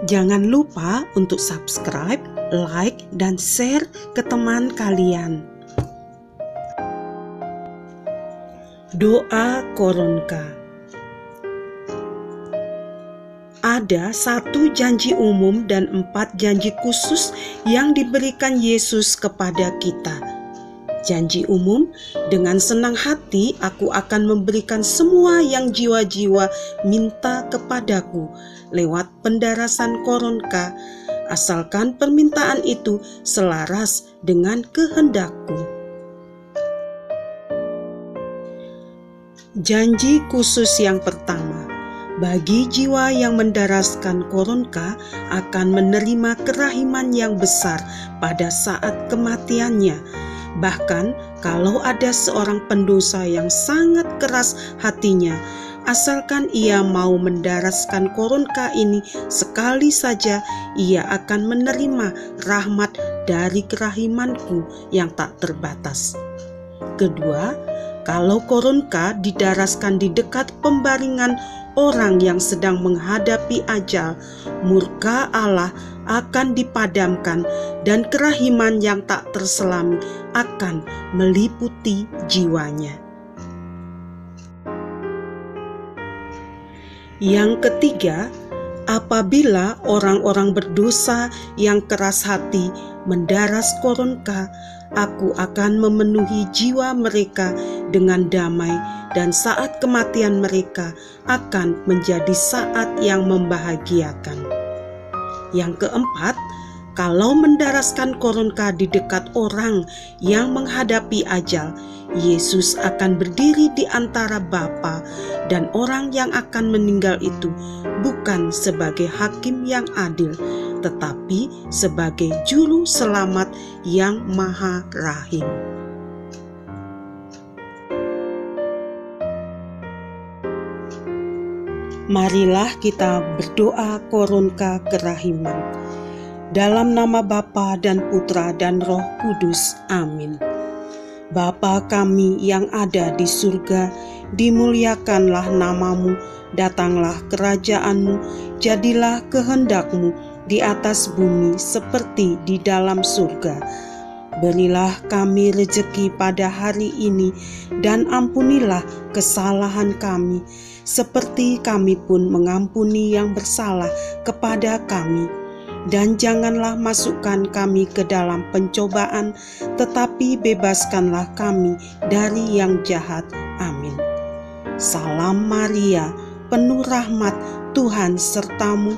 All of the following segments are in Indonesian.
Jangan lupa untuk subscribe, like, dan share ke teman kalian. Doa Koronka. Ada 1 janji umum dan 4 janji khusus yang diberikan Yesus kepada kita. Janji umum, dengan senang hati aku akan memberikan semua yang jiwa-jiwa minta kepadaku lewat pendarasan Koronka, asalkan permintaan itu selaras dengan kehendakku. Janji khusus yang pertama, bagi jiwa yang mendaraskan Koronka akan menerima kerahiman yang besar pada saat kematiannya. Bahkan kalau ada seorang pendosa yang sangat keras hatinya, asalkan ia mau mendaraskan Koronka ini sekali saja, ia akan menerima rahmat dari kerahimanku yang tak terbatas. Kedua, kalau Koronka didaraskan di dekat pembaringan orang yang sedang menghadapi ajal, murka Allah akan dipadamkan dan kerahiman yang tak terselami akan meliputi jiwanya. Yang ketiga, apabila orang-orang berdosa yang keras hati mendaras Koronka, aku akan memenuhi jiwa mereka dengan damai, dan saat kematian mereka akan menjadi saat yang membahagiakan. Yang keempat, kalau mendaraskan Koronka di dekat orang yang menghadapi ajal, Yesus akan berdiri di antara Bapa dan orang yang akan meninggal itu, bukan sebagai hakim yang adil, tetapi sebagai juru selamat yang maha rahim. Marilah kita berdoa Koronka kerahiman. Dalam nama Bapa dan Putra dan Roh Kudus. Amin. Bapa kami yang ada di surga, dimuliakanlah namamu, datanglah kerajaanmu, jadilah kehendakmu di atas bumi seperti di dalam surga. Berilah kami rejeki pada hari ini, dan ampunilah kesalahan kami, seperti kami pun mengampuni yang bersalah kepada kami. Dan janganlah masukkan kami ke dalam pencobaan, tetapi bebaskanlah kami dari yang jahat. Amin. Salam Maria, penuh rahmat, Tuhan sertamu.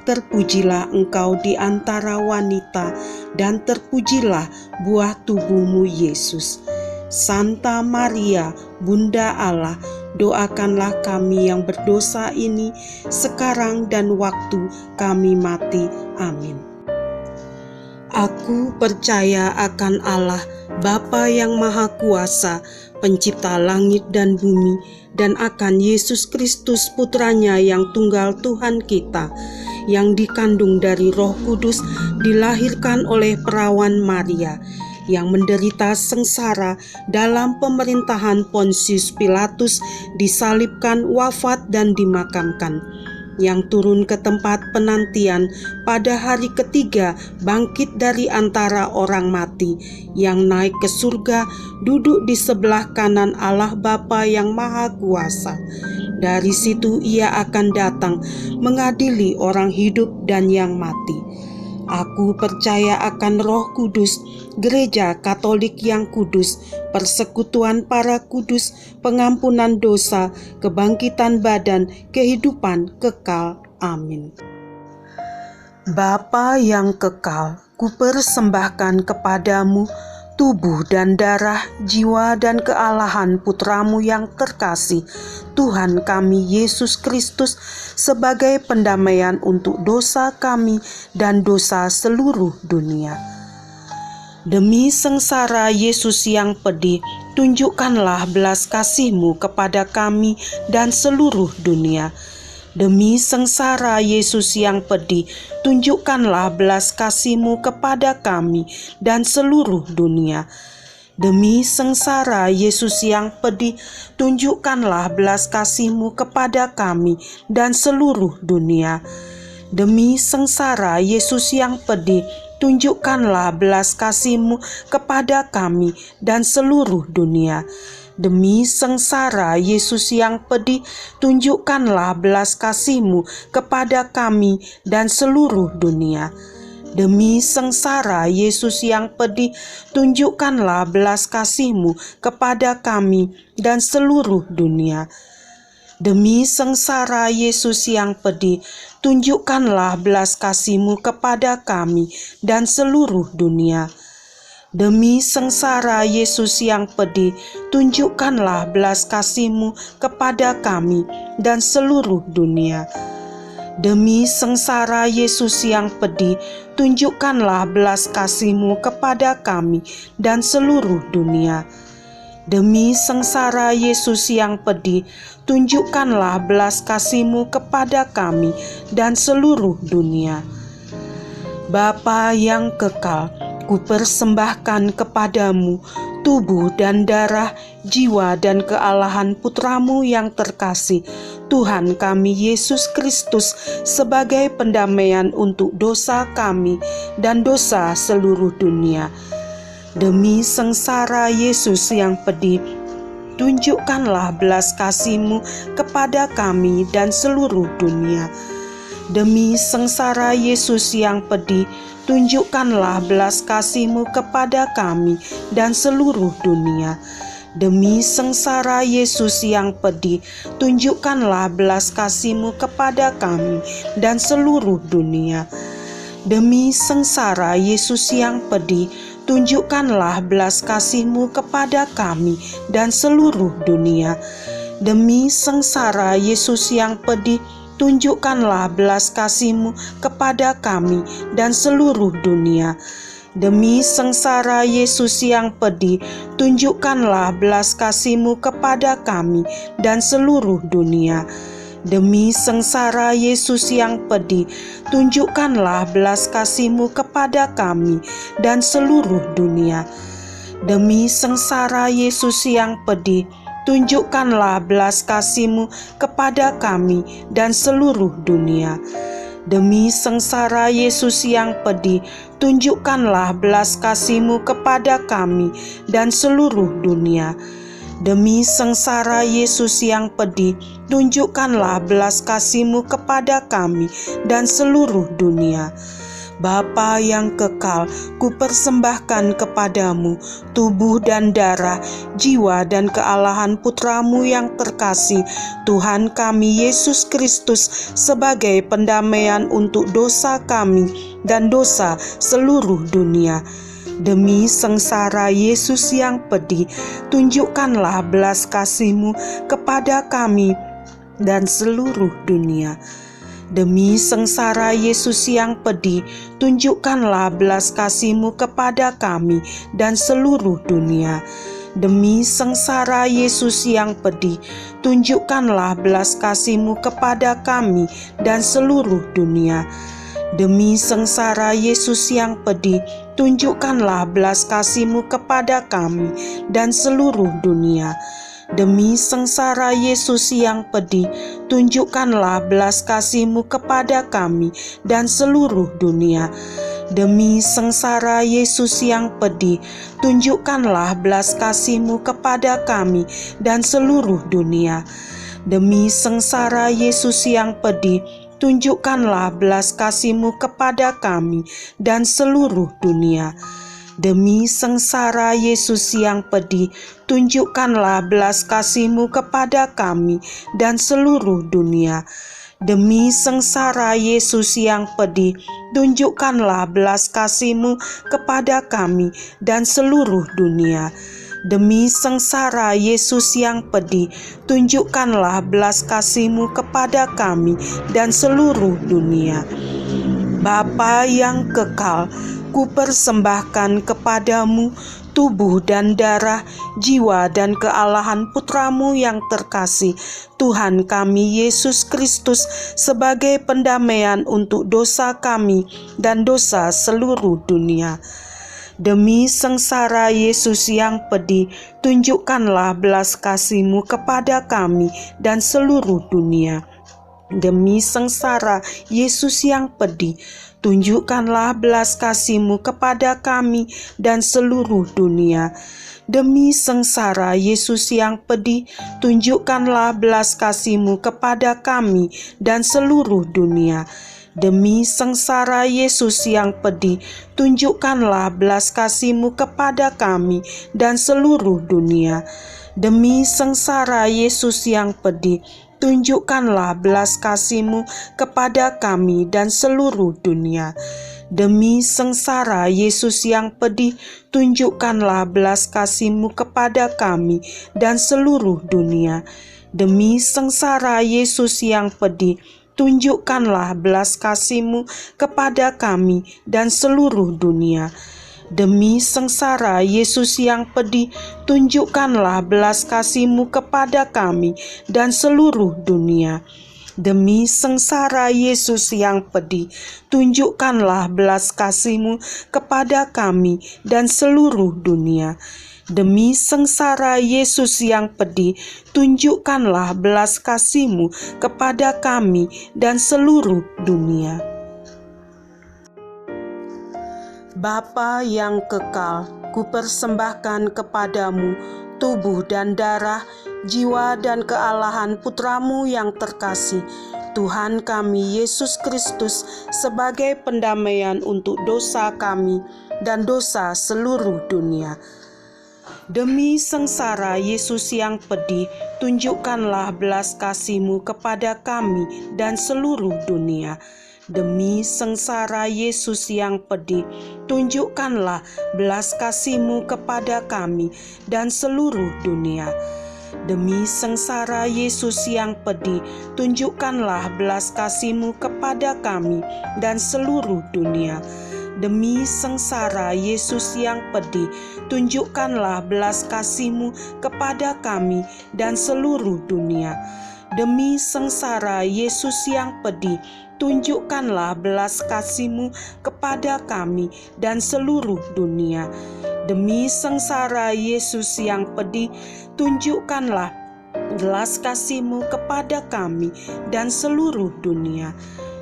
Terpujilah engkau di antara wanita, dan terpujilah buah tubuhmu Yesus. Santa Maria, Bunda Allah, doakanlah kami yang berdosa ini sekarang dan waktu kami mati. Amin. Aku percaya akan Allah, Bapa yang Maha Kuasa, Pencipta langit dan bumi, dan akan Yesus Kristus Putranya yang tunggal Tuhan kita, yang dikandung dari Roh Kudus, dilahirkan oleh perawan Maria, yang menderita sengsara dalam pemerintahan Pontius Pilatus, disalibkan, wafat, dan dimakamkan, yang turun ke tempat penantian, pada hari ketiga bangkit dari antara orang mati, yang naik ke surga, duduk di sebelah kanan Allah Bapa yang Maha Kuasa. Dari situ ia akan datang mengadili orang hidup dan yang mati. Aku percaya akan Roh Kudus, Gereja Katolik yang kudus, persekutuan para kudus, pengampunan dosa, kebangkitan badan, kehidupan kekal. Amin. Bapa yang kekal, kupersembahkan kepadamu tubuh dan darah, jiwa dan kealahan Putramu yang terkasih, Tuhan kami Yesus Kristus, sebagai pendamaian untuk dosa kami dan dosa seluruh dunia. Demi sengsara Yesus yang pedih, tunjukkanlah belas kasih-Mu kepada kami dan seluruh dunia. Demi sengsara Yesus yang pedih, tunjukkanlah belas kasih-Mu kepada kami dan seluruh dunia. Demi sengsara Yesus yang pedih, tunjukkanlah belas kasih-Mu kepada kami dan seluruh dunia. Demi sengsara Yesus yang pedih, tunjukkanlah belas kasih-Mu kepada kami dan seluruh dunia. Demi sengsara Yesus yang pedih, tunjukkanlah belas kasih-Mu kepada kami dan seluruh dunia. Demi sengsara Yesus yang pedih, tunjukkanlah belas kasih-Mu kepada kami dan seluruh dunia. Demi sengsara Yesus yang pedih, tunjukkanlah belas kasih-Mu kepada kami dan seluruh dunia. Demi sengsara Yesus yang pedih, tunjukkanlah belas kasih-Mu kepada kami dan seluruh dunia. Demi sengsara Yesus yang pedih, tunjukkanlah belas kasih-Mu kepada kami dan seluruh dunia. Demi sengsara Yesus yang pedih, tunjukkanlah belas kasih-Mu kepada kami dan seluruh dunia. Bapa yang kekal, kupersembahkan kepadamu tubuh dan darah, jiwa dan kealahan Putra-Mu yang terkasih, Tuhan kami Yesus Kristus, sebagai pendamaian untuk dosa kami dan dosa seluruh dunia. Demi sengsara Yesus yang pedih, tunjukkanlah belas kasih-Mu kepada kami dan seluruh dunia. Demi sengsara Yesus yang pedih, tunjukkanlah belas kasih-Mu kepada kami dan seluruh dunia. Demi sengsara Yesus yang pedih, tunjukkanlah belas kasih-Mu kepada kami dan seluruh dunia. Demi sengsara Yesus yang pedih, tunjukkanlah belas kasih-Mu kepada kami dan seluruh dunia. Demi sengsara Yesus yang pedih, tunjukkanlah belas kasih-Mu kepada kami dan seluruh dunia. Demi sengsara Yesus yang pedih, tunjukkanlah belas kasih-Mu kepada kami dan seluruh dunia. Demi sengsara Yesus yang pedih, tunjukkanlah belas kasih-Mu kepada kami dan seluruh dunia. Demi sengsara Yesus yang pedih, tunjukkanlah belas kasih-Mu kepada kami dan seluruh dunia. Demi sengsara Yesus yang pedih, tunjukkanlah belas kasih-Mu kepada kami dan seluruh dunia. Demi sengsara Yesus yang pedih, tunjukkanlah belas kasih-Mu kepada kami dan seluruh dunia. Bapa yang kekal, kupersembahkan kepadamu tubuh dan darah, jiwa dan kealahan Putra-Mu yang terkasih, Tuhan kami Yesus Kristus, sebagai pendamaian untuk dosa kami dan dosa seluruh dunia. Demi sengsara Yesus yang pedih, tunjukkanlah belas kasih-Mu kepada kami dan seluruh dunia. Demi sengsara Yesus yang pedih, tunjukkanlah belas kasih-Mu kepada kami dan seluruh dunia. Demi sengsara Yesus yang pedih, tunjukkanlah belas kasih-Mu kepada kami dan seluruh dunia. Demi sengsara Yesus yang pedih, tunjukkanlah belas kasih-Mu kepada kami dan seluruh dunia. Demi sengsara Yesus yang pedih, tunjukkanlah belas kasih-Mu kepada kami dan seluruh dunia. Demi sengsara Yesus yang pedih, tunjukkanlah belas kasih-Mu kepada kami dan seluruh dunia. Demi sengsara Yesus yang pedih, tunjukkanlah belas kasih-Mu kepada kami dan seluruh dunia. Demi sengsara Yesus yang pedih, tunjukkanlah belas kasih-Mu kepada kami dan seluruh dunia. Demi sengsara Yesus yang pedih, tunjukkanlah belas kasih-Mu kepada kami dan seluruh dunia. Demi sengsara Yesus yang pedih, tunjukkanlah belas kasih-Mu kepada kami dan seluruh dunia. Bapa yang kekal, kupersembahkan kepadamu tubuh dan darah, jiwa dan kealahan Putra-Mu yang terkasih, Tuhan kami Yesus Kristus, sebagai pendamaian untuk dosa kami dan dosa seluruh dunia. Demi sengsara Yesus yang pedih, tunjukkanlah belas kasih-Mu kepada kami dan seluruh dunia. Demi sengsara Yesus yang pedih, tunjukkanlah belas kasih-Mu kepada kami dan seluruh dunia. Demi sengsara Yesus yang pedih, tunjukkanlah belas kasih-Mu kepada kami dan seluruh dunia. Demi sengsara Yesus yang pedih, tunjukkanlah belas kasih-Mu kepada kami dan seluruh dunia. Demi sengsara Yesus yang pedih, tunjukkanlah belas kasih-Mu kepada kami dan seluruh dunia. Demi sengsara Yesus yang pedih, tunjukkanlah belas kasih-Mu kepada kami dan seluruh dunia. Demi sengsara Yesus yang pedih, tunjukkanlah belas kasih-Mu kepada kami dan seluruh dunia. Demi sengsara Yesus yang pedih, tunjukkanlah belas kasih-Mu kepada kami dan seluruh dunia. Demi sengsara Yesus yang pedih, tunjukkanlah belas kasih-Mu kepada kami dan seluruh dunia. Demi sengsara Yesus yang pedih, tunjukkanlah belas kasih-Mu kepada kami dan seluruh dunia. Bapa yang kekal, kupersembahkan kepadamu tubuh dan darah, jiwa dan kealahan Putra-Mu yang terkasih, Tuhan kami Yesus Kristus, sebagai pendamaian untuk dosa kami dan dosa seluruh dunia. Demi sengsara Yesus yang pedih, tunjukkanlah belas kasih-Mu kepada kami dan seluruh dunia. Demi sengsara Yesus yang pedih, tunjukkanlah belas kasih-Mu kepada kami dan seluruh dunia. Demi sengsara Yesus yang pedih, tunjukkanlah belas kasih-Mu kepada kami dan seluruh dunia. Demi sengsara Yesus yang pedih, tunjukkanlah belas kasih-Mu kepada kami dan seluruh dunia. Demi sengsara Yesus yang pedih, tunjukkanlah belas kasih-Mu kepada kami dan seluruh dunia. Demi sengsara Yesus yang pedih, tunjukkanlah belas kasih-Mu kepada kami dan seluruh dunia.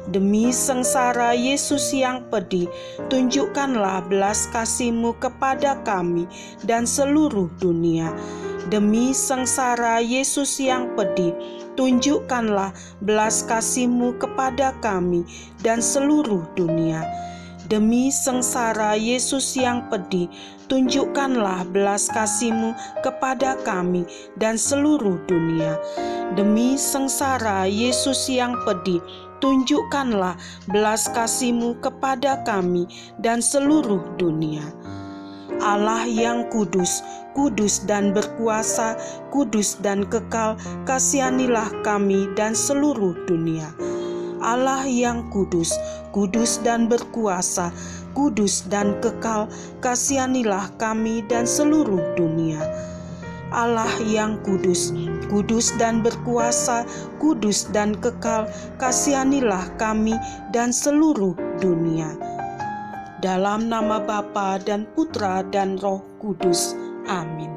Demi sengsara Yesus yang pedih, tunjukkanlah belas kasih-Mu kepada kami dan seluruh dunia. Demi sengsara Yesus yang pedih, tunjukkanlah belas kasih-Mu kepada kami dan seluruh dunia. Demi sengsara Yesus yang pedih, tunjukkanlah belas kasih-Mu kepada kami dan seluruh dunia. Demi sengsara Yesus yang pedih, tunjukkanlah belas kasih-Mu kepada kami dan seluruh dunia. Allah yang kudus, kudus dan berkuasa, kudus dan kekal, kasihanilah kami dan seluruh dunia. Allah yang kudus, kudus dan berkuasa, kudus dan kekal, kasihanilah kami dan seluruh dunia. Allah yang kudus, kudus dan berkuasa, kudus dan kekal, kasihanilah kami dan seluruh dunia. Dalam nama Bapa dan Putra dan Roh Kudus. Amin.